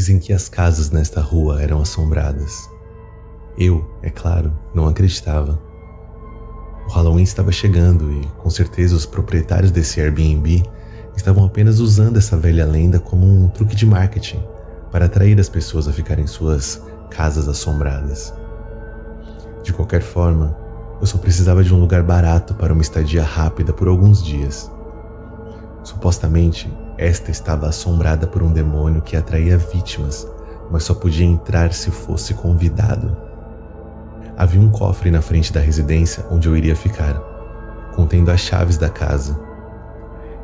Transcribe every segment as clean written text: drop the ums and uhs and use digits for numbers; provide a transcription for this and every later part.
Dizem que as casas nesta rua eram assombradas. Eu, é claro, não acreditava. O Halloween estava chegando e, com certeza, os proprietários desse Airbnb estavam apenas usando essa velha lenda como um truque de marketing para atrair as pessoas a ficarem em suas casas assombradas. De qualquer forma, eu só precisava de um lugar barato para uma estadia rápida por alguns dias. Supostamente, esta estava assombrada por um demônio que atraía vítimas, mas só podia entrar se fosse convidado. Havia um cofre na frente da residência onde eu iria ficar, contendo as chaves da casa.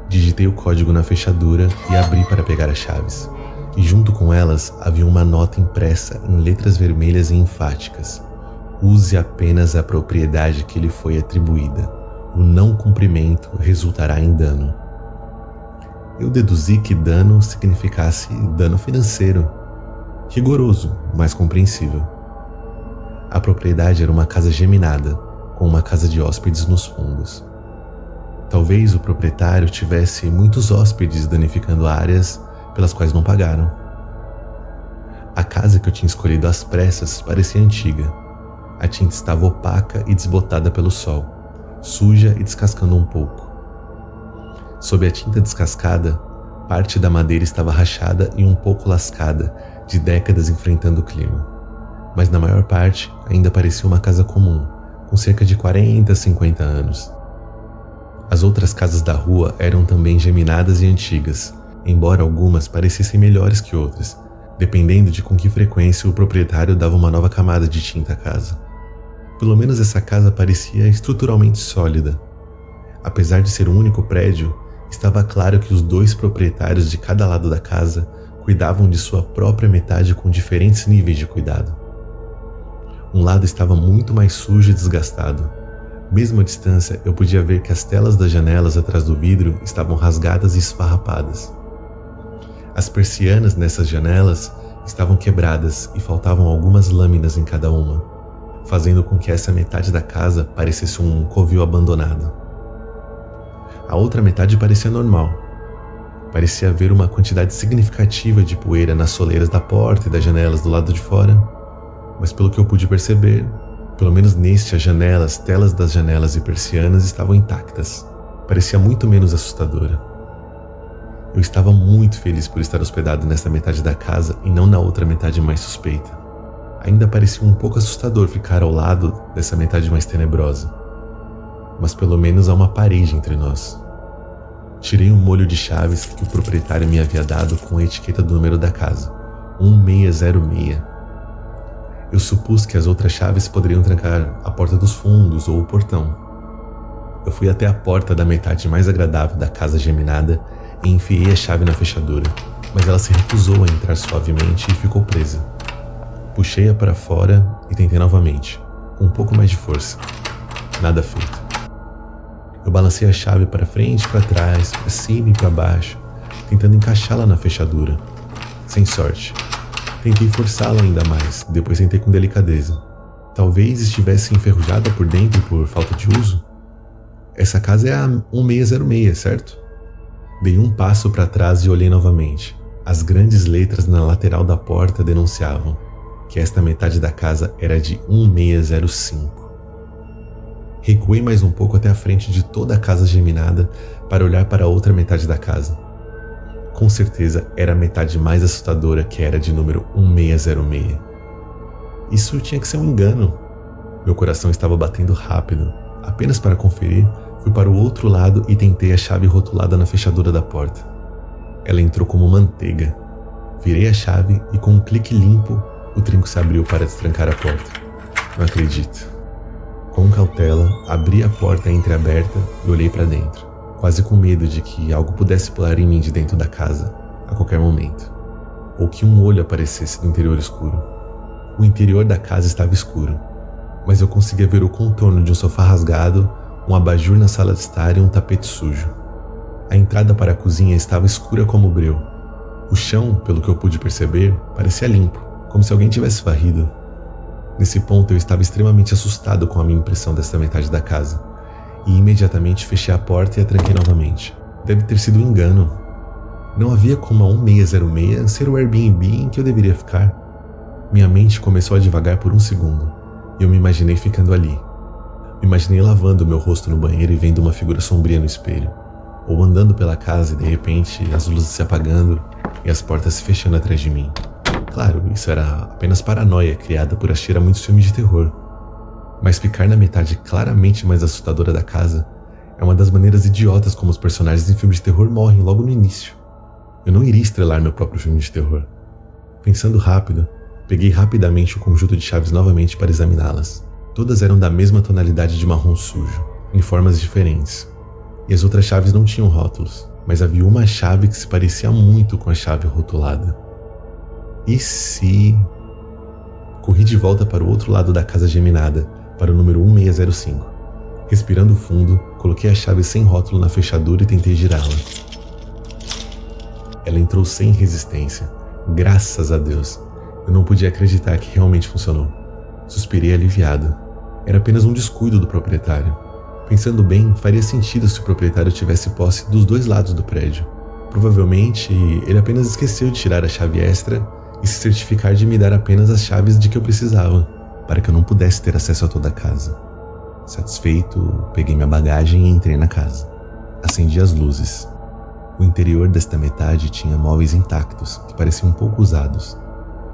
Digitei o código na fechadura e abri para pegar as chaves, e junto com elas havia uma nota impressa em letras vermelhas e enfáticas. Use apenas a propriedade que lhe foi atribuída. O não cumprimento resultará em dano. Eu deduzi que dano significasse dano financeiro. Rigoroso, mas compreensível. A propriedade era uma casa geminada, com uma casa de hóspedes nos fundos. Talvez o proprietário tivesse muitos hóspedes danificando áreas pelas quais não pagaram. A casa que eu tinha escolhido às pressas parecia antiga. A tinta estava opaca e desbotada pelo sol, suja e descascando um pouco. Sob a tinta descascada, parte da madeira estava rachada e um pouco lascada, de décadas enfrentando o clima. Mas na maior parte ainda parecia uma casa comum, com cerca de 40 a 50 anos. As outras casas da rua eram também geminadas e antigas, embora algumas parecessem melhores que outras, dependendo de com que frequência o proprietário dava uma nova camada de tinta à casa. Pelo menos essa casa parecia estruturalmente sólida. Apesar de ser um único prédio, estava claro que os dois proprietários de cada lado da casa cuidavam de sua própria metade com diferentes níveis de cuidado. Um lado estava muito mais sujo e desgastado. Mesmo à distância, eu podia ver que as telas das janelas atrás do vidro estavam rasgadas e esfarrapadas. As persianas nessas janelas estavam quebradas e faltavam algumas lâminas em cada uma, fazendo com que essa metade da casa parecesse um covil abandonado. A outra metade parecia normal. Parecia haver uma quantidade significativa de poeira nas soleiras da porta e das janelas do lado de fora, mas pelo que eu pude perceber, pelo menos neste as janelas, telas das janelas e persianas estavam intactas. Parecia muito menos assustadora. Eu estava muito feliz por estar hospedado nesta metade da casa e não na outra metade mais suspeita. Ainda parecia um pouco assustador ficar ao lado dessa metade mais tenebrosa. Mas pelo menos há uma parede entre nós. Tirei um molho de chaves que o proprietário me havia dado com a etiqueta do número da casa, 1606. Eu supus que as outras chaves poderiam trancar a porta dos fundos ou o portão. Eu fui até a porta da metade mais agradável da casa geminada e enfiei a chave na fechadura, mas ela se recusou a entrar suavemente e ficou presa. Puxei-a para fora e tentei novamente, com um pouco mais de força. Nada feito. Eu balancei a chave para frente e para trás, para cima e para baixo, tentando encaixá-la na fechadura. Sem sorte. Tentei forçá-la ainda mais, depois tentei com delicadeza. Talvez estivesse enferrujada por dentro por falta de uso. Essa casa é a 1606, certo? Dei um passo para trás e olhei novamente. As grandes letras na lateral da porta denunciavam que esta metade da casa era de 1605. Recuei mais um pouco até a frente de toda a casa geminada para olhar para a outra metade da casa. Com certeza era a metade mais assustadora, que era de número 1606. Isso tinha que ser um engano. Meu coração estava batendo rápido. Apenas para conferir, fui para o outro lado e tentei a chave rotulada na fechadura da porta. Ela entrou como manteiga. Virei a chave e com um clique limpo, o trinco se abriu para destrancar a porta. Não acredito. Com cautela, abri a porta entreaberta e olhei para dentro, quase com medo de que algo pudesse pular em mim de dentro da casa, a qualquer momento, ou que um olho aparecesse do interior escuro. O interior da casa estava escuro, mas eu conseguia ver o contorno de um sofá rasgado, um abajur na sala de estar e um tapete sujo. A entrada para a cozinha estava escura como breu. O chão, pelo que eu pude perceber, parecia limpo, como se alguém tivesse varrido. Nesse ponto eu estava extremamente assustado com a minha impressão dessa metade da casa, e imediatamente fechei a porta e a tranquei novamente. Deve ter sido um engano. Não havia como a 1606 ser o Airbnb em que eu deveria ficar. Minha mente começou a divagar por um segundo, e eu me imaginei ficando ali. Me imaginei lavando meu rosto no banheiro e vendo uma figura sombria no espelho, ou andando pela casa e de repente as luzes se apagando e as portas se fechando atrás de mim. Claro, isso era apenas paranoia criada por assistir a muitos filmes de terror. Mas ficar na metade claramente mais assustadora da casa é uma das maneiras idiotas como os personagens em filmes de terror morrem logo no início. Eu não iria estrelar meu próprio filme de terror. Pensando rápido, peguei rapidamente o conjunto de chaves novamente para examiná-las. Todas eram da mesma tonalidade de marrom sujo, em formas diferentes. E as outras chaves não tinham rótulos, mas havia uma chave que se parecia muito com a chave rotulada. E se... Corri de volta para o outro lado da casa geminada, para o número 1605. Respirando fundo, coloquei a chave sem rótulo na fechadura e tentei girá-la. Ela entrou sem resistência. Graças a Deus. Eu não podia acreditar que realmente funcionou. Suspirei aliviado. Era apenas um descuido do proprietário. Pensando bem, faria sentido se o proprietário tivesse posse dos dois lados do prédio. Provavelmente, ele apenas esqueceu de tirar a chave extra e se certificar de me dar apenas as chaves de que eu precisava, para que eu não pudesse ter acesso a toda a casa. Satisfeito, peguei minha bagagem e entrei na casa. Acendi as luzes. O interior desta metade tinha móveis intactos, que pareciam um pouco usados.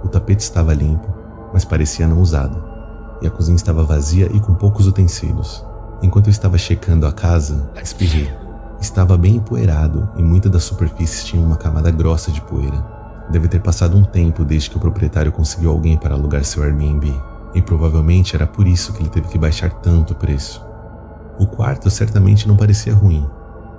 O tapete estava limpo, mas parecia não usado. E a cozinha estava vazia e com poucos utensílios. Enquanto eu estava checando a casa, espirrei. Estava bem empoeirado e muitas das superfícies tinham uma camada grossa de poeira. Deve ter passado um tempo desde que o proprietário conseguiu alguém para alugar seu Airbnb. E provavelmente era por isso que ele teve que baixar tanto o preço. O quarto certamente não parecia ruim.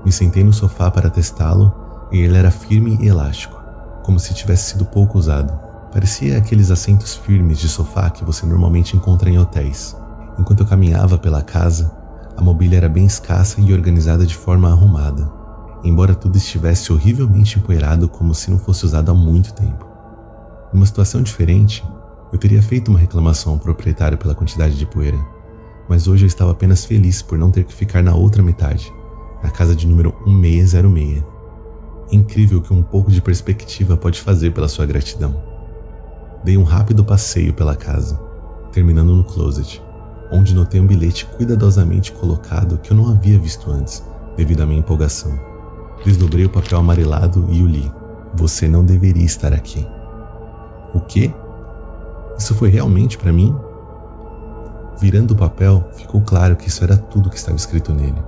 Me sentei no sofá para testá-lo e ele era firme e elástico, como se tivesse sido pouco usado. Parecia aqueles assentos firmes de sofá que você normalmente encontra em hotéis. Enquanto eu caminhava pela casa, a mobília era bem escassa e organizada de forma arrumada, embora tudo estivesse horrivelmente empoeirado como se não fosse usado há muito tempo. Numa situação diferente, eu teria feito uma reclamação ao proprietário pela quantidade de poeira, mas hoje eu estava apenas feliz por não ter que ficar na outra metade, na casa de número 1606. É incrível o que um pouco de perspectiva pode fazer pela sua gratidão. Dei um rápido passeio pela casa, terminando no closet, onde notei um bilhete cuidadosamente colocado que eu não havia visto antes, devido à minha empolgação. Desdobrei o papel amarelado e o li. Você não deveria estar aqui. O quê? Isso foi realmente para mim? Virando o papel, ficou claro que isso era tudo que estava escrito nele.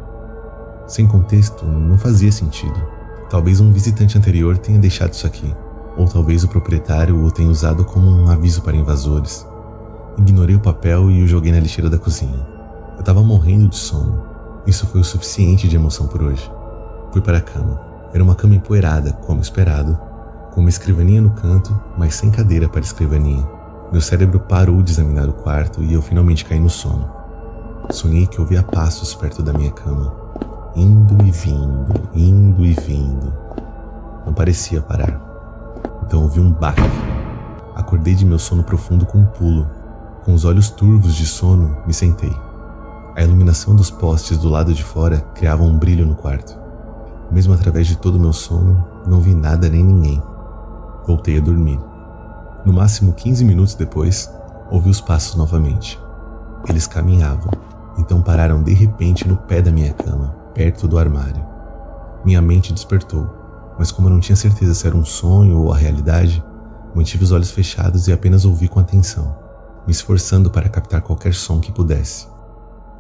Sem contexto, não fazia sentido. Talvez um visitante anterior tenha deixado isso aqui, ou talvez o proprietário o tenha usado como um aviso para invasores. Ignorei o papel e o joguei na lixeira da cozinha. Eu estava morrendo de sono. Isso foi o suficiente de emoção por hoje. Fui para a cama. Era uma cama empoeirada, como esperado, com uma escrivaninha no canto, mas sem cadeira para a escrivaninha. Meu cérebro parou de examinar o quarto e eu finalmente caí no sono. Sonhei que ouvia passos perto da minha cama, indo e vindo, indo e vindo. Não parecia parar. Então ouvi um baque. Acordei de meu sono profundo com um pulo. Com os olhos turvos de sono, me sentei. A iluminação dos postes do lado de fora criava um brilho no quarto. Mesmo através de todo o meu sono, não vi nada nem ninguém. Voltei a dormir. No máximo 15 minutos depois, ouvi os passos novamente. Eles caminhavam, então pararam de repente no pé da minha cama, perto do armário. Minha mente despertou, mas como eu não tinha certeza se era um sonho ou a realidade, mantive os olhos fechados e apenas ouvi com atenção, me esforçando para captar qualquer som que pudesse.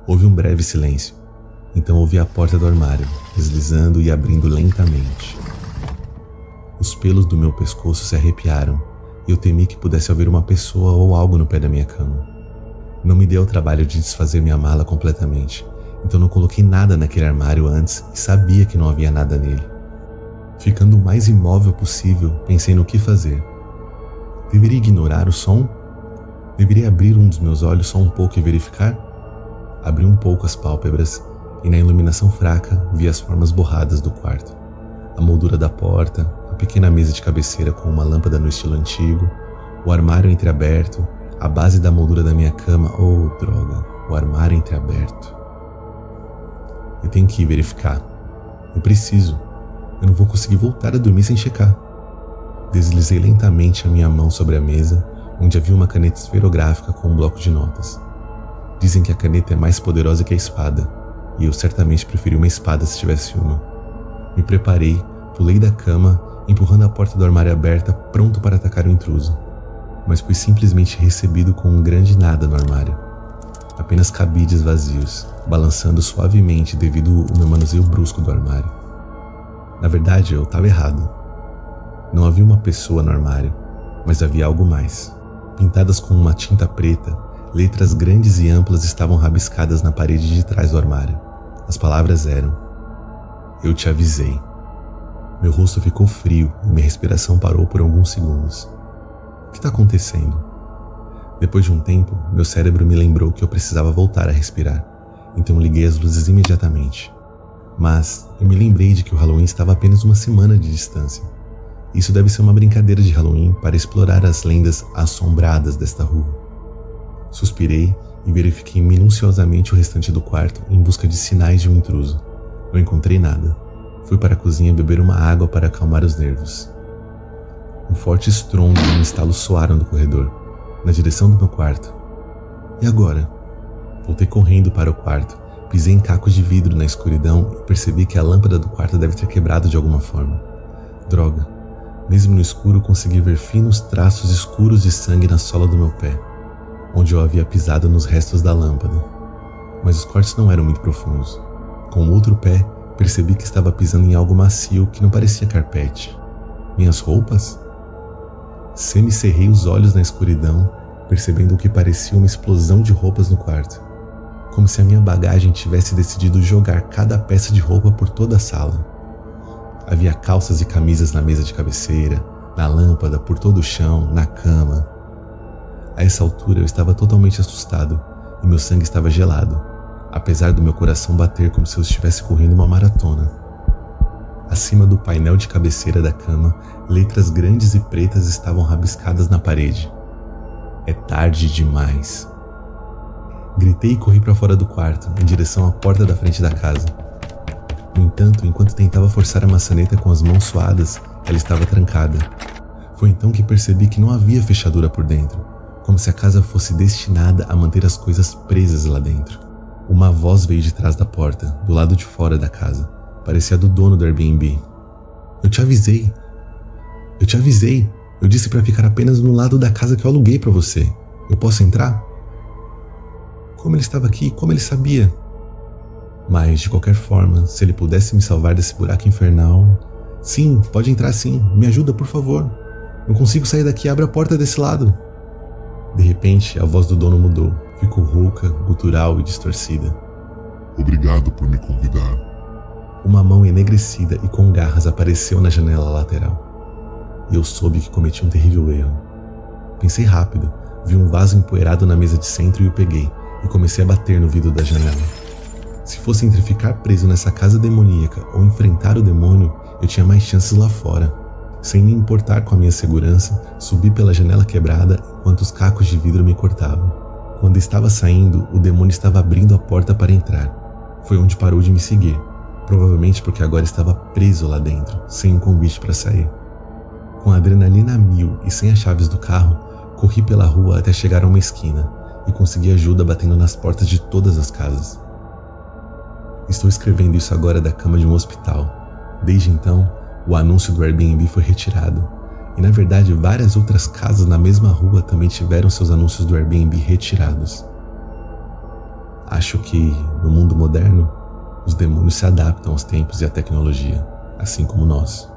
Houve um breve silêncio, então ouvi a porta do armário, deslizando e abrindo lentamente. Os pelos do meu pescoço se arrepiaram e eu temi que pudesse haver uma pessoa ou algo no pé da minha cama. Não me dei ao trabalho de desfazer minha mala completamente, então não coloquei nada naquele armário antes e sabia que não havia nada nele. Ficando o mais imóvel possível, pensei no que fazer. Deveria ignorar o som? Deveria abrir um dos meus olhos só um pouco e verificar? Abri um pouco as pálpebras e na iluminação fraca vi as formas borradas do quarto. A moldura da porta, a pequena mesa de cabeceira com uma lâmpada no estilo antigo, o armário entreaberto, a base da moldura da minha cama. Oh, droga, o armário entreaberto. Eu tenho que ir verificar. Eu preciso. Eu não vou conseguir voltar a dormir sem checar. Deslizei lentamente a minha mão sobre a mesa, onde havia uma caneta esferográfica com um bloco de notas. Dizem que a caneta é mais poderosa que a espada, e eu certamente preferi uma espada se tivesse uma. Me preparei, pulei da cama, empurrando a porta do armário aberta, pronto para atacar o intruso. Mas fui simplesmente recebido com um grande nada no armário. Apenas cabides vazios, balançando suavemente devido ao meu manuseio brusco do armário. Na verdade, eu estava errado. Não havia uma pessoa no armário, mas havia algo mais. Pintadas com uma tinta preta, letras grandes e amplas estavam rabiscadas na parede de trás do armário. As palavras eram: "Eu te avisei." Meu rosto ficou frio e minha respiração parou por alguns segundos. O que está acontecendo? Depois de um tempo, meu cérebro me lembrou que eu precisava voltar a respirar, então liguei as luzes imediatamente. Mas eu me lembrei de que o Halloween estava a apenas uma semana de distância. Isso deve ser uma brincadeira de Halloween para explorar as lendas assombradas desta rua. Suspirei e verifiquei minuciosamente o restante do quarto em busca de sinais de um intruso. Não encontrei nada. Fui para a cozinha beber uma água para acalmar os nervos. Um forte estrondo e um estalo soaram do corredor, na direção do meu quarto. E agora? Voltei correndo para o quarto, pisei em cacos de vidro na escuridão e percebi que a lâmpada do quarto deve ter quebrado de alguma forma. Droga! Mesmo no escuro consegui ver finos traços escuros de sangue na sola do meu pé, onde eu havia pisado nos restos da lâmpada. Mas os cortes não eram muito profundos. Com o outro pé, percebi que estava pisando em algo macio que não parecia carpete. Minhas roupas? Semicerrei os olhos na escuridão, percebendo o que parecia uma explosão de roupas no quarto. Como se a minha bagagem tivesse decidido jogar cada peça de roupa por toda a sala. Havia calças e camisas na mesa de cabeceira, na lâmpada, por todo o chão, na cama. A essa altura eu estava totalmente assustado e meu sangue estava gelado, apesar do meu coração bater como se eu estivesse correndo uma maratona. Acima do painel de cabeceira da cama, letras grandes e pretas estavam rabiscadas na parede. "É tarde demais." Gritei e corri para fora do quarto, em direção à porta da frente da casa. No entanto, enquanto tentava forçar a maçaneta com as mãos suadas, ela estava trancada. Foi então que percebi que não havia fechadura por dentro, como se a casa fosse destinada a manter as coisas presas lá dentro. Uma voz veio de trás da porta, do lado de fora da casa. Parecia do dono do Airbnb. Eu te avisei. Eu disse para ficar apenas no lado da casa que eu aluguei para você. Eu posso entrar?" Como ele estava aqui? Como ele sabia? Mas, de qualquer forma, se ele pudesse me salvar desse buraco infernal... "Sim, pode entrar sim. Me ajuda, por favor. Não consigo sair daqui. Abre a porta desse lado." De repente, a voz do dono mudou. Ficou rouca, gutural e distorcida. "Obrigado por me convidar." Uma mão enegrecida e com garras apareceu na janela lateral. E eu soube que cometi um terrível erro. Pensei rápido, vi um vaso empoeirado na mesa de centro e o peguei, e comecei a bater no vidro da janela. Se fosse entre ficar preso nessa casa demoníaca ou enfrentar o demônio, eu tinha mais chances lá fora. Sem me importar com a minha segurança, subi pela janela quebrada enquanto os cacos de vidro me cortavam. Quando estava saindo, o demônio estava abrindo a porta para entrar. Foi onde parou de me seguir, provavelmente porque agora estava preso lá dentro, sem um convite para sair. Com a adrenalina a mil e sem as chaves do carro, corri pela rua até chegar a uma esquina e consegui ajuda batendo nas portas de todas as casas. Estou escrevendo isso agora da cama de um hospital. Desde então, o anúncio do Airbnb foi retirado. E na verdade, várias outras casas na mesma rua também tiveram seus anúncios do Airbnb retirados. Acho que, no mundo moderno, os demônios se adaptam aos tempos e à tecnologia, assim como nós.